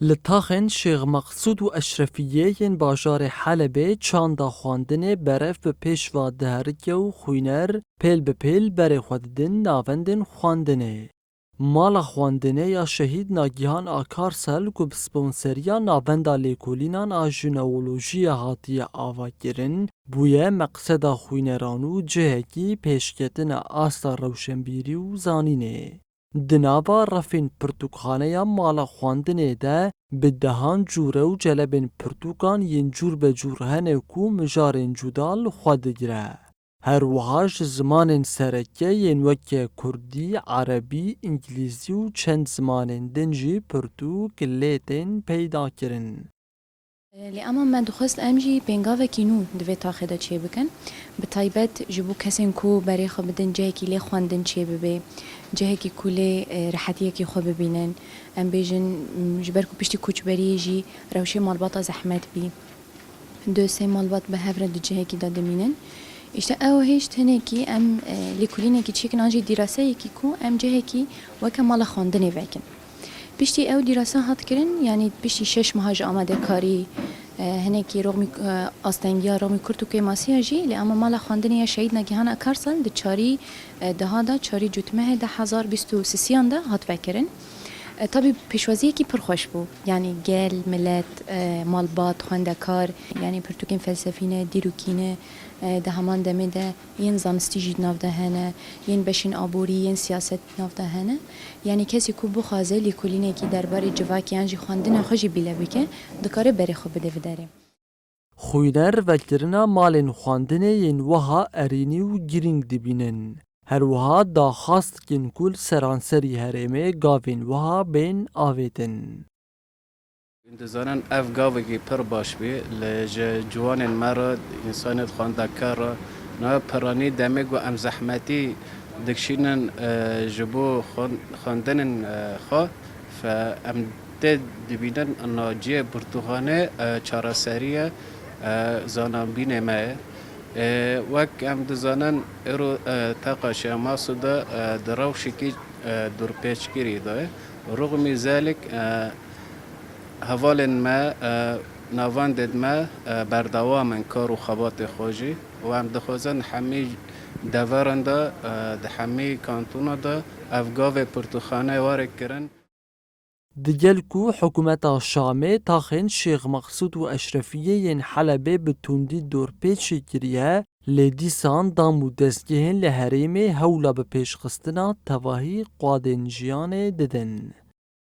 لطاخن شیخ مقصود و اشرفیه ین باجار حلبه چاندا خواندن برف به پیشوا دهرکه و خوینر پیل به پیل بره خوددن ناوندن خواندنه. مالا خواندنه یا شهید ناگیهان آکارسل که بسپونسریا ناوندا لیکولینان آژنولوژی هاتی آوا گرن بویه مقصد خوینرانو جهکی پیشکتن آستا روشنبیری و زانینه. دناوا رفین پرتوکخانه یا مالا خواندنه ده به دهان جوره و جلبین پرتوکان ین جور به جور هنه کو مجارین جودال خود گره. هر وحاش زمان سرکه ین وکه کردی، عربی، انگلیزی و چند زمان دنجی پرتوک لیتین پیدا کرن. اما من دخست امجی بنگاوه کینو دوی تاخده چه بکن بطایبت جبو کسین کو برای خو بدن جه کی لی خواندن چه ببه جه کی کوله راحتی کی خو ببینن ام بیجن جبر کو پشتی کوچ بری جی روشه مالبات زحمت بی دو سه مالبات به هفر دو جه کی داده مینن işte ev hiç teneki em likuline ki çekin anji dirase ki ku em ceheki ve kemala xwandinê vekin. Piştî ew dîrasa hat kirin yani piştî 6 meha ji amadekarî hinekî roxmî astengiya roxmî Kurd û Kêmasiya jî li ama mala xwandinê ya Şehîd Nagîhana Akarsel di çarî deha da çarî cutmehê 2023 da hat vekirin. Tabii pêşwaziyekî pir xweş bû. Yani gel, millet, malbat, xwendekar, yani pirtûkên felsefî ne, dîrokî ne, di heman demê de yên zanistî jî nav de hene, yên beşên aborî, yên siyaset nav de hene. Yani kesî ku bixwaze lêkolînekî derbarê civakiyan jî xwendina xwe jî bîle bike, dikare berê xwe bide vê derê. خوینر وکرنا مالین خواندنه ین وها ارینی و گرینگ دبینن. هر وها داخواست کن کل سرانسری هرمه گاوین وها بین آویدن. دزانن اف گاوی که پر باش بی لج جوان مرا انسان خواندکار نه پرانی دمگ و ام زحمتی دکشینن جبو خواندن خو فام دبینن ناجی برتقانه چارسریه زانم بینه ما وک ام دزانن ارو تاقاش ماسودا دروشی کی دور پیچ کری داره رغم ذلك هوالن ما نواندد ما بردوام کار و خبات خوشی و هم دخوزن حمی دورن دا حمی کانتون دا افگاو پرتوخانه وارد کرن. دگل کو حکومت شامه تاخن شیخ مقصود و اشرفیه ین حلبه بتوندی دور پیچی کریه لیدیسان دامو دستگهن لحریمه هولا به پیش خستنا تواهی قادنجیان ددن.